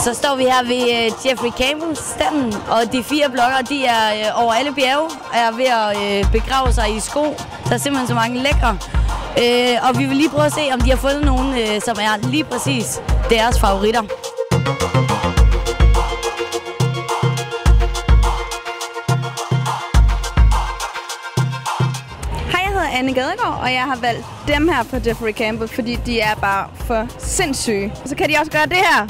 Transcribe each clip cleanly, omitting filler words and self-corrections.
Så står vi her ved Jeffrey Campbell standen, og de 4 bloggere, de er over alle bjerge, er ved at begrave sig i sko. Der er simpelthen så mange lækre. Og vi vil lige prøve at se, om de har fundet nogen, som er lige præcis deres favoritter. Hej, jeg hedder Anne Gadegaard, og jeg har valgt dem her på Jeffrey Campbell, fordi de er bare for sindssyge. Så kan de også gøre det her.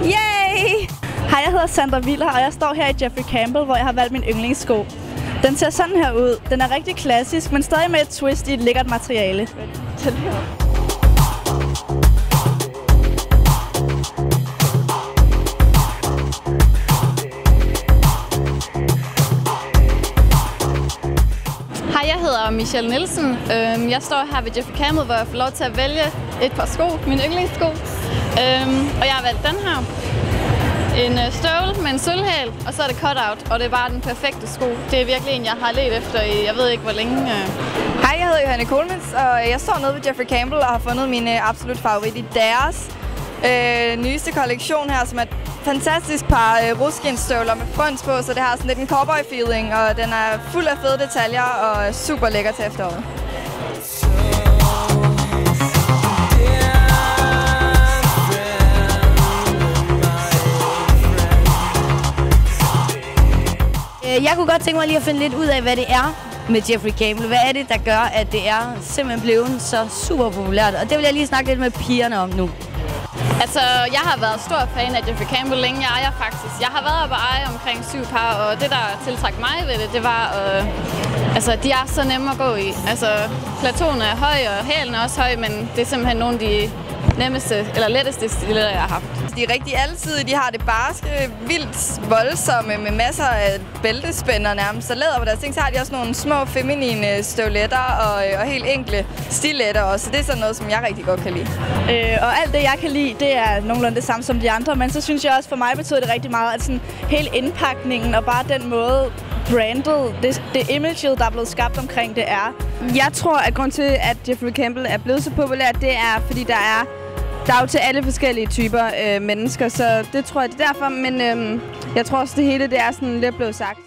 Yay! Hej, jeg hedder Sandra Willer, og jeg står her i Jeffrey Campbell, hvor jeg har valgt min yndlingssko. Den ser sådan her ud. Den er rigtig klassisk, men stadig med et twist i et lækkert materiale. Hej, jeg hedder Michelle Nielsen. Jeg står her ved Jeffrey Campbell, hvor jeg får lov til at vælge et par sko, mine yndlingssko. Og jeg har valgt den her. En støvle med en sølvhæl, og så er det cut-out, og det er bare den perfekte sko. Det er virkelig en, jeg har let efter i, jeg ved ikke hvor længe. Hej, jeg hedder Johanne Kohlmans, og jeg står nede ved Jeffrey Campbell og har fundet mine absolut favorit i deres nyeste kollektion her, som er et fantastisk par ruskinstøvler med frøns på, så det har sådan lidt en cowboy-feeling, og den er fuld af fede detaljer og super lækker til efteråret. Jeg kunne godt tænke mig lige at finde lidt ud af, hvad det er med Jeffrey Campbell. Hvad er det, der gør, at det er simpelthen blevet så super populært? Og det vil jeg lige snakke lidt med pigerne om nu. Altså, jeg har været stor fan af Jeffrey Campbell længe. Jeg ejer faktisk. Jeg har været oppe og eje omkring 7 par, og det, der tiltrak mig ved det, det var, altså, de er så nemme at gå i. Altså, plateauen er høj, og hælen er også høj, men det er simpelthen nogle af de nemmeste eller letteste stiletter, jeg har haft. De er rigtig alsidige. De har det barske, vildt voldsomme med masser af bæltespænder nærmest. Og læder på deres ting, så har de også nogle små feminine støvletter og helt enkle stiletter også. Så det er sådan noget, som jeg rigtig godt kan lide. Og alt det, jeg kan lide, det er nogenlunde det samme som de andre. Men så synes jeg også, for mig betyder det rigtig meget, at sådan hele indpakningen og bare den måde, brandet, det image, der er blevet skabt omkring det er. Jeg tror, at grund til, at Jeffrey Campbell er blevet så populær, det er, fordi der er jo til alle forskellige typer mennesker, så det tror jeg, det er derfor. Men jeg tror også, det hele det er sådan lidt blevet sagt.